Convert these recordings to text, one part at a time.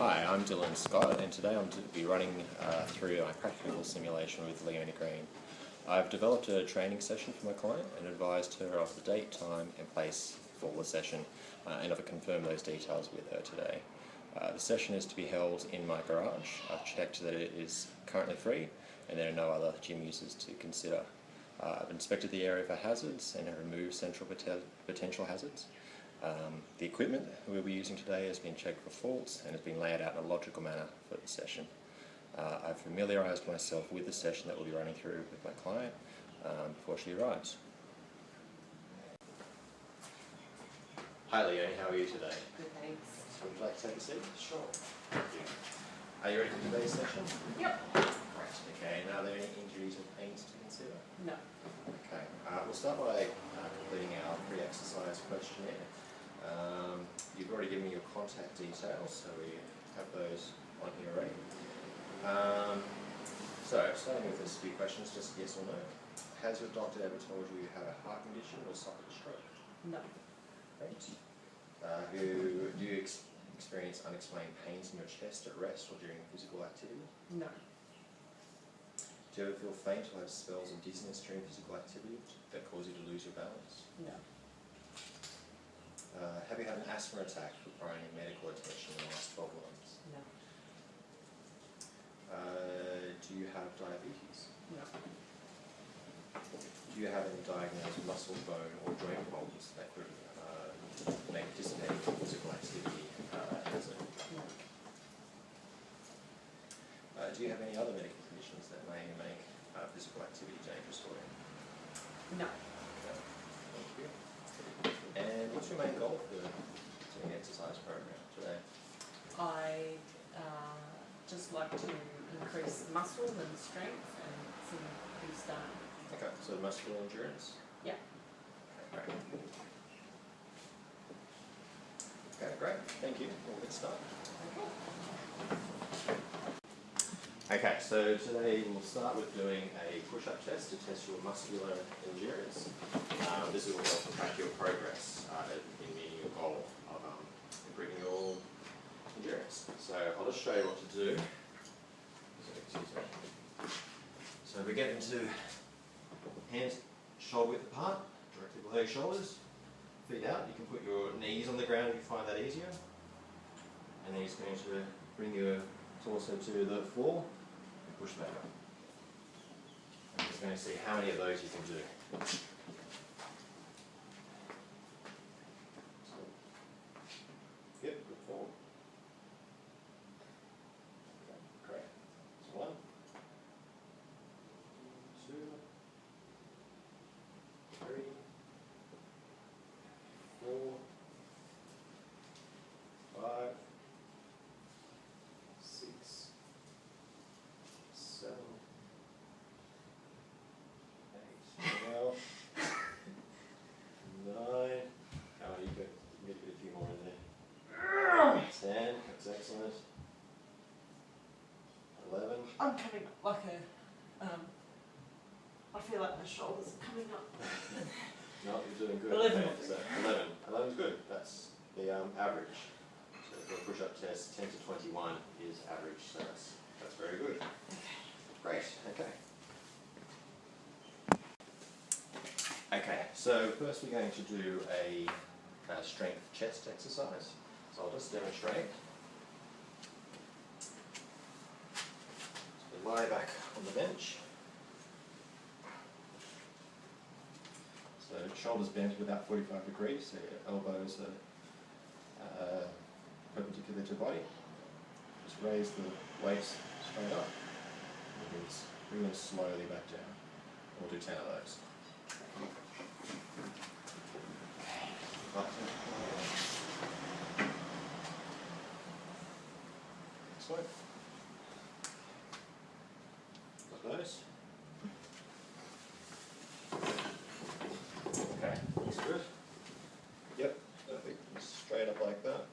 Hi, I'm Dylan Scott, and today I'm to be running through my practical simulation with Leona Green. I've developed a training session for my client and advised her of the date, time and place for the session, and I've confirmed those details with her today. The session is to be held in my garage. I've checked that it is currently free and there are no other gym uses to consider. I've inspected the area for hazards and have removed central potential hazards. The equipment we'll be using today has been checked for faults and has been laid out in a logical manner for the session. I've familiarised myself with the session that we'll be running through with my client before she arrives. Hi Leonie, how are you today? Good, thanks. So would you like to take a seat? Sure. Thank you. Are you ready for today's session? Yep. Great. Okay, and are there any injuries or pains to consider? No. Okay, we'll start by completing our pre-exercise questionnaire. You've already given me your contact details, so we have those on here already. So, starting with this few questions, just yes or no. Has your doctor ever told you you have a heart condition or suffered a stroke? No. Great. Do you experience unexplained pains in your chest at rest or during physical activity? No. Do you ever feel faint or have spells of dizziness during physical activity that cause you to lose your balance? No. Have you had an asthma attack requiring medical attention in the last 12 months? No. Do you have diabetes? No. Do you have any diagnosed muscle, bone or joint problems that could make participating in physical activity hazard? No. Do you have any other medical conditions that may make physical activity dangerous for you? No. Okay. Thank you. And what's your main goal for doing the exercise program today? I just like to increase muscle and strength and some boost down. Okay, so muscular endurance? Yeah. Okay, great. Okay, great. Thank you. We'll get started. Okay, so today we'll start with doing a push-up test to test your muscular endurance. This will help track your progress in meeting your goal of improving your endurance. So I'll just show you what to do. So we get into hands shoulder width apart, directly below your shoulders, feet out. You can put your knees on the ground if you find that easier. And then you're just going to bring your torso to the floor and push back up. I'm just going to see how many of those you can do. Yep, good forward. Okay, great. So 1, 2, 3, 4, 5, 6, 7, 8, 9. Oh, you could get a few more in there. 10, that's excellent. 11. I'm coming up like a, I feel like my shoulders are coming up. No, you're doing good. 11. Okay, so 11. 11 is good. That's the average. So for a push-up test, 10 to 21 is average. So that's very good. Great. Okay. Okay. So first we're going to do a strength chest exercise. So I'll just demonstrate. So lie back on the bench. So shoulders bent to about 45 degrees, so your elbows are perpendicular to body. Just raise the weights straight up. Bring them slowly back down. We'll do 10 of those. Excellent. Got those. Okay, looks good. Yep, perfect. Straight up like that.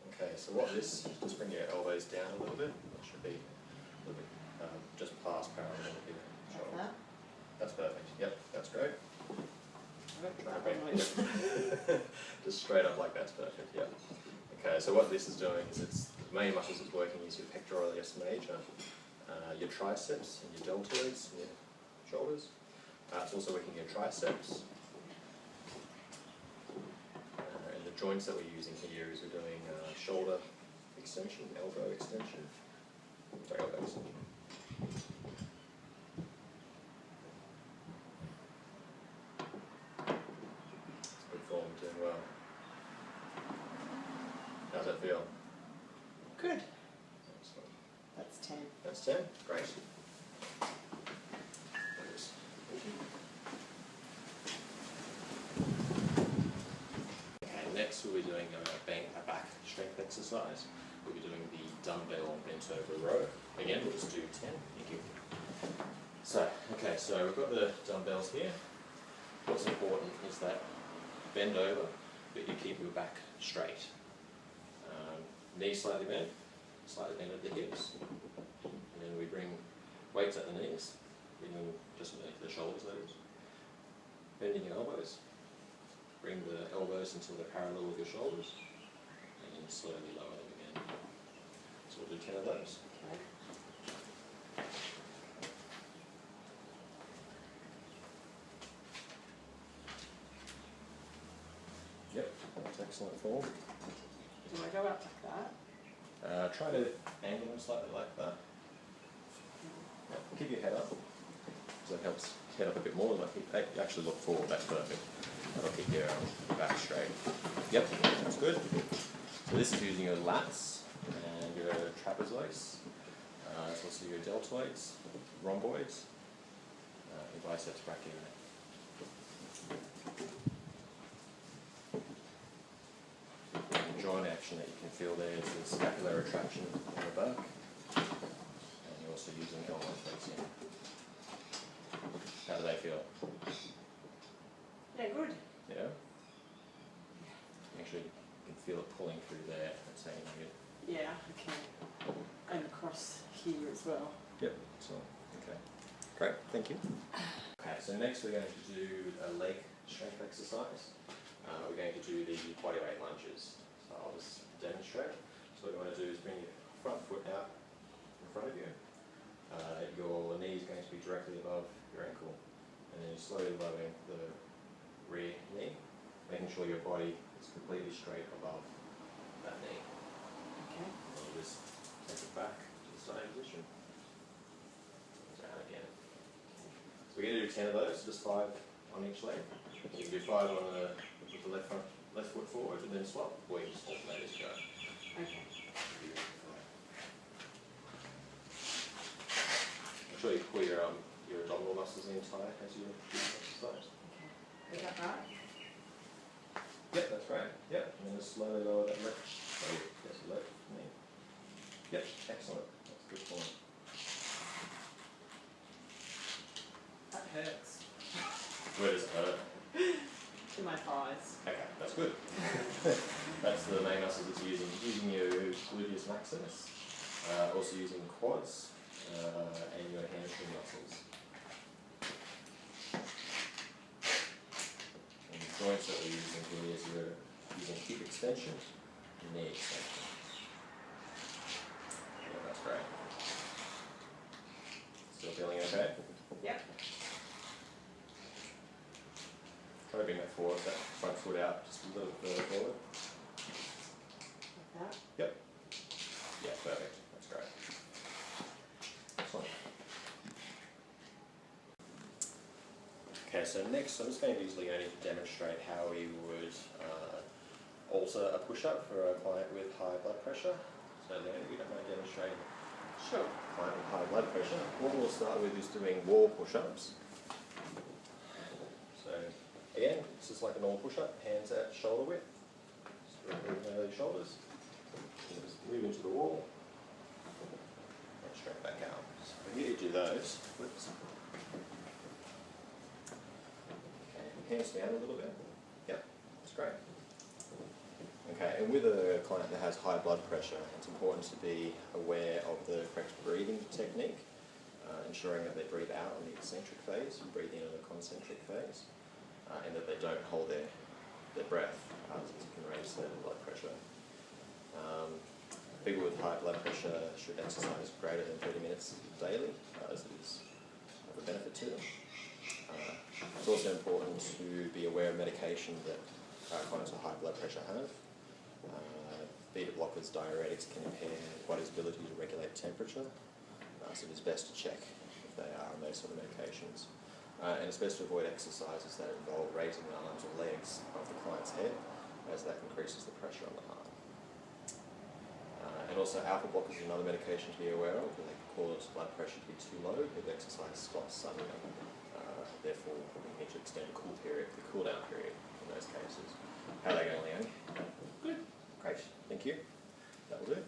Okay, so what this, just bring your elbows down a little bit. That should be a little bit just past parallel with your shoulder. Like that? That's perfect. Yep, that's great. Just straight up like that's perfect, yeah. Okay, so what this is doing is it's The main muscles it's working is your pectoralis major, your triceps and your deltoids and your shoulders. It's also working your triceps. And the joints that we're using here is we're doing shoulder extension, elbow extension. Sorry, elbow extension. It's good form, doing well. How's that feel? Good. Excellent. That's 10. That's 10. Great. Okay, next we'll be doing a back strength exercise. We'll be doing the dumbbell bent over row. Again, we'll just do 10. Thank you. So we've got the dumbbells here. What's important is that bend over, but you keep your back straight. Knees slightly bent at the hips. And then we bring weights at the knees, bringing just underneath the shoulders, that is. Bending your elbows. Bring the elbows until they're parallel with your shoulders, and then slowly lower them again. So we'll do 10 of those. Okay. Yep, that's excellent form. Do I go up like that? Try to angle them slightly like that. Yeah, keep your head up, so it helps head up a bit more. Like you actually look forward, that's perfect. That'll keep your back straight. Yep, that's good. So this is using your lats and your trapezoids. It's also your deltoids, rhomboids, your biceps brachii. Joint action that you can feel there is the scapular retraction in the back, and you're also using elbow flexing. How do they feel? Yeah, good. Yeah? Actually, you can feel it pulling through there. That's saying good. Yeah, okay. And across here as well. Yep, so, okay. Great, thank you. Okay, so next we're going to do a leg strength exercise. We're going to do the bodyweight lunges. So I'll just demonstrate. So what you want to do is bring your front foot out in front of you. Your knee is going to be directly above your ankle. And then you're slowly lowering the rear knee, making sure your body is completely straight above that knee. Okay. And you just take it back to the same position. Down again. So we're going to do 10 of those, just 5 on each leg. You can do 5 on with the left foot forward and then swap, or you just alternate as you go. Okay. Make sure you pull your abdominal muscles in tight as you do this exercise. Okay. Is that right? Yep, that's right. Yep, and then just slowly lower that left. Yes, left knee. Yep, excellent. That's good form. That hurts. Where does it hurt? To my thighs. Okay, that's good. That's the main muscles it's using. Using your gluteus maximus, also using quads, and your hamstring muscles. And the joints that we're using here is you're using hip extension and knee extension. Yeah, that's great. Still feeling okay? Yep. Try to bring that forward, that front foot out just a little further forward. Like that. Yep. Yeah, perfect. That's great. Excellent. Okay, so next I'm just going to usually only demonstrate how we would alter a push-up for a client with high blood pressure. So there, we don't mind demonstrating Sure. a client with high blood pressure. What we'll start with is doing wall push-ups. So again, it's just like a normal push-up, hands at shoulder width. Just moving over your shoulders. Just move into the wall. And straight back out. So here you do those. Flips. Okay, hands down a little bit. Yep, that's great. Okay, and with a client that has high blood pressure, it's important to be aware of the correct breathing technique, ensuring that they breathe out on the eccentric phase and breathe in on the concentric phase, and that they don't hold their breath, since it can raise their blood pressure. People with high blood pressure should exercise greater than 30 minutes daily, as it is of a benefit to them. It's also important to be aware of medication that clients with high blood pressure have. Beta blockers, diuretics can impair the body's ability to regulate temperature, so it is best to check if they are on those sort of medications. And it's best to avoid exercises that involve raising the arms or legs above the client's head, as that increases the pressure on the heart. And also alpha blockers is another medication to be aware of, and they can cause blood pressure to be too low if exercise stops suddenly. Therefore, we need to extend the cool down period in those cases. How are they going, Leonie? Good. Great, thank you. That will do.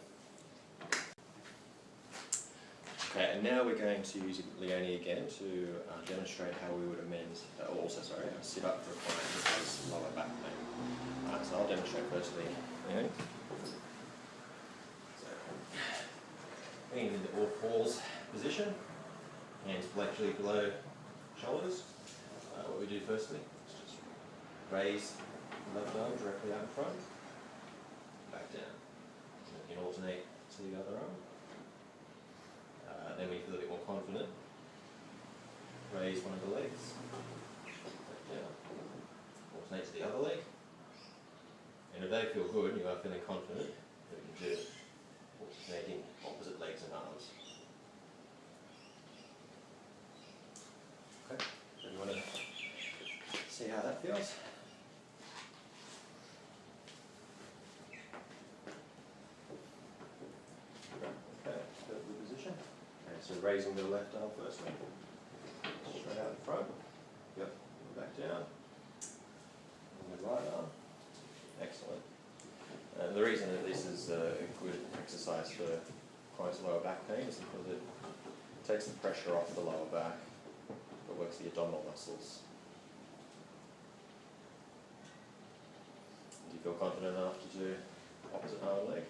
Okay, and now we're going to use Leonie again to demonstrate how we would sit up for a client who has lower back pain. So I'll demonstrate firstly, Leonie. So, being in the all fours position, hands flexually below shoulders. What we do firstly is just raise the left arm directly out in front, back down. And we can alternate to the other arm. Then we feel a bit more confident. Raise one of the legs, back down. Alternate to the other leg. And if they feel good and you are feeling confident, then we can do alternating opposite legs and arms. Okay, so you want to see how that feels? Okay, go to the position. Okay, so raising the left arm firstly. Straight out in front. Yep, back down. And the right arm. Excellent. And the reason that this is a good exercise for clients with lower back pain is because it takes the pressure off the lower back, but works the abdominal muscles. Do you feel confident enough to do opposite arm and leg?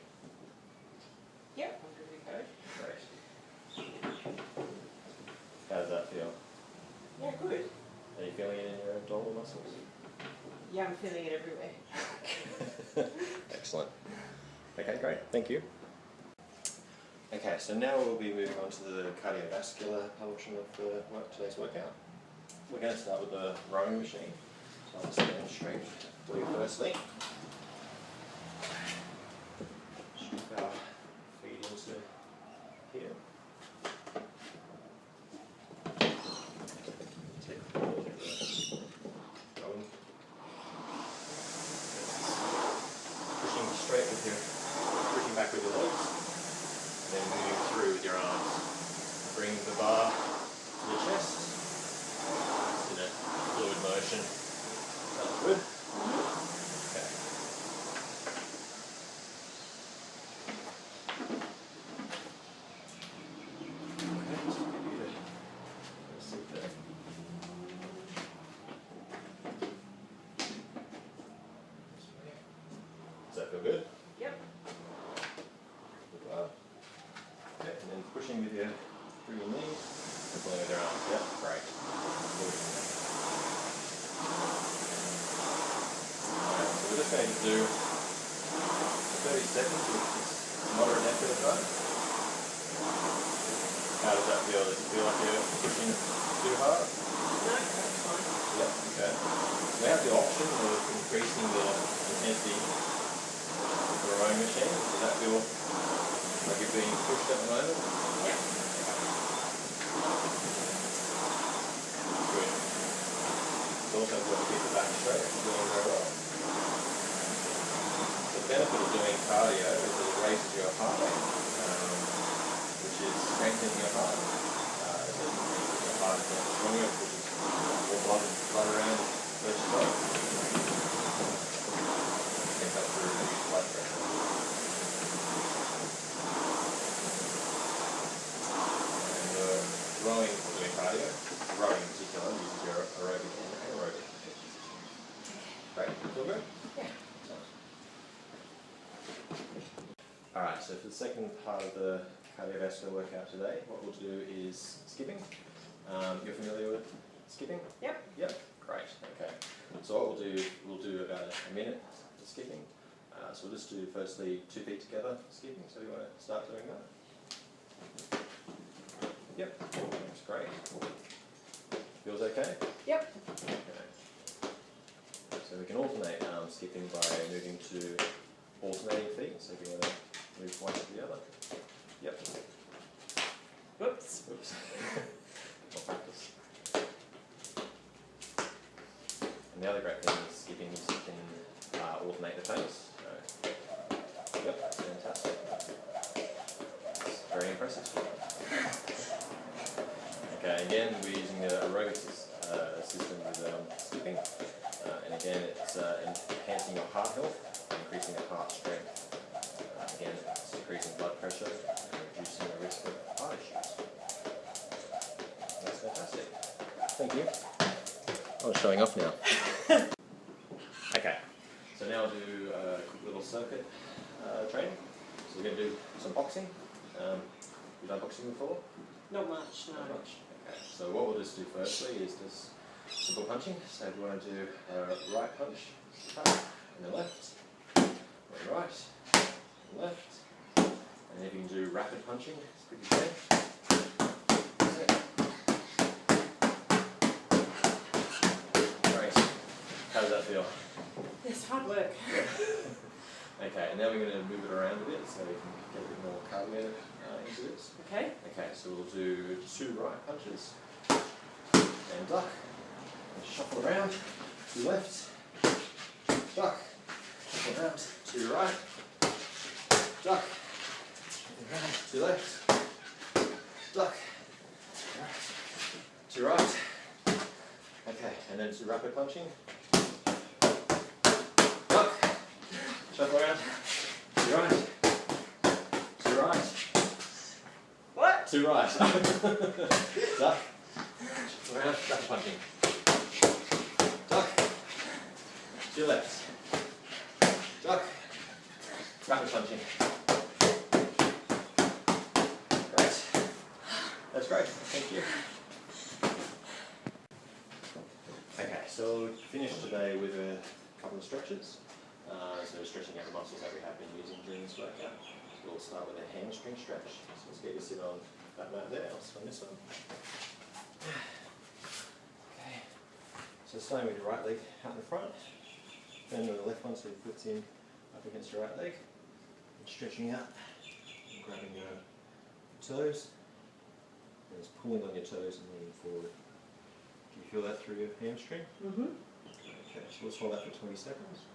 Yep, I'm good to go. Great. How does that feel? Yeah, good. Are you feeling it in your abdominal muscles? Yeah, I'm feeling it everywhere. Excellent. Okay, great. Thank you. Okay, so now we'll be moving on to the cardiovascular portion of today's workout. We're going to start with the rowing machine. So I'll just demonstrate for you firstly. Strip our feet into here. Take hold of the rowing. Pushing straight with pushing back with your legs, and then moving through with your arms. Bring the bar to the chest, just in a fluid motion. Sounds good? Okay. Okay, so get you to sit there. Does that feel good? Yep. Good bar. Okay, and then pushing with through your knees and pulling with your arms. Yep, great. Good. Alright, so we're just going to do 30 seconds with this moderate effort of that. How does that feel? Does it feel like you're pushing too hard? No, that's fine. Yep, okay. We have the option of increasing the intensity of the rowing machine. Does that feel like you're being pushed at the moment? Yep. Good. It's also important to keep the back straight. You're doing very well. The benefit of doing cardio is that it raises your heart rate, which is strengthening your heart. As your heart is getting stronger, it pushes more blood around each side. It helps to reduce blood pressure. And rowing for doing cardio, rowing in particular, uses your aerobic and anaerobic position. Great, feel good? Yeah. Alright, so for the second part of the cardiovascular workout today, what we'll do is skipping. You're familiar with skipping? Yep. Yep, great, okay. So what we'll do about a minute of skipping. So we'll just do firstly 2 feet together skipping. So you want to start doing that? Yep, that's great. Feels okay? Yep. Okay. So we can alternate skipping by moving to alternating feet. So if you want to move one to the other. Yep. Whoops. Oops. More practice. And the other great thing with skipping is you can alternate the pace. So, yep, fantastic. It's very impressive. Okay, again we're using the aerobics system with skipping. And again it's enhancing your heart health and increasing your heart strength. Again, it's decreasing blood pressure and reducing the risk of heart issues. That's fantastic. Thank you. I was showing off now. Okay, so now I'll do a quick little circuit training. So we're going to do some boxing. You've done boxing before? Not much, no. Not much. Okay, so what we'll just do firstly is just simple punching. So if you want to do a right punch, and then left, and then right, and left, and if you can do rapid punching as quick as you can. Great. How does that feel? It's hard work. Okay, and now we're going to move it around a bit so we can get a bit more cardio into this. Okay. Okay, so we'll do 2 right punches, and duck, and shuffle around, to left, duck, shuffle around, to right, duck, shuffle around, to left, duck, to right. Okay, and then to rapid punching, duck, shuffle around, to right, to right. What? To right. Duck. Around. Duck punching. Duck. To left. Duck. Rapid punching. Great. That's great. Thank you. Okay, so we'll finish today with a couple of stretches. So stretching out the muscles that we have been using during this workout. So we'll start with a hamstring stretch. So let's get you to sit on that mat there. I'll sit on this one. Okay. So starting with your right leg out in the front. Then with the left one so your foot's in up against your right leg. And stretching out and grabbing your toes. And just pulling on your toes and leaning forward. Can you feel that through your hamstring? Mm-hmm. Okay, so let's hold that for 20 seconds.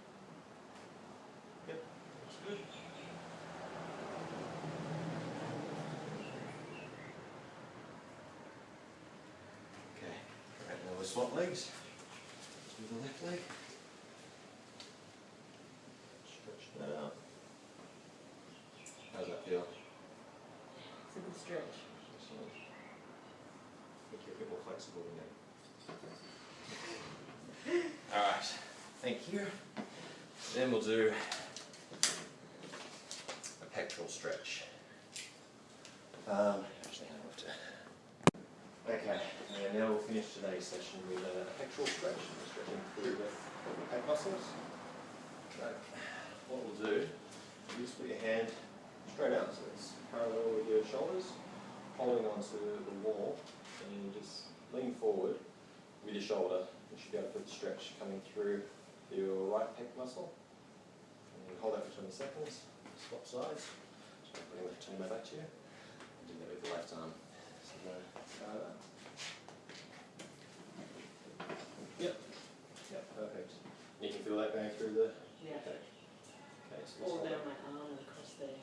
Yep, that's good. Okay, right, now we'll swap legs. Do the left leg. Stretch that out. How does that feel? It's a good stretch. Excellent. I think you're a bit more flexible than me. Alright, thank you. Then we'll do a pectoral stretch. Actually, I have to. Okay, and now we'll finish today's session with a pectoral stretch, stretching through the pec muscles. So, what we'll do is just put your hand straight out so it's parallel with your shoulders, holding onto the wall, and you just lean forward with your shoulder. You should be able to put the stretch coming through your right pec muscle. And you hold that for 20 seconds, swap sides. So bring the left arm back to you. And do that with the left arm. So we're going to try that. Yep. Yep, perfect. And you can feel that going through the Yeah. pec. Okay, so just All hold down that. my arm and across there.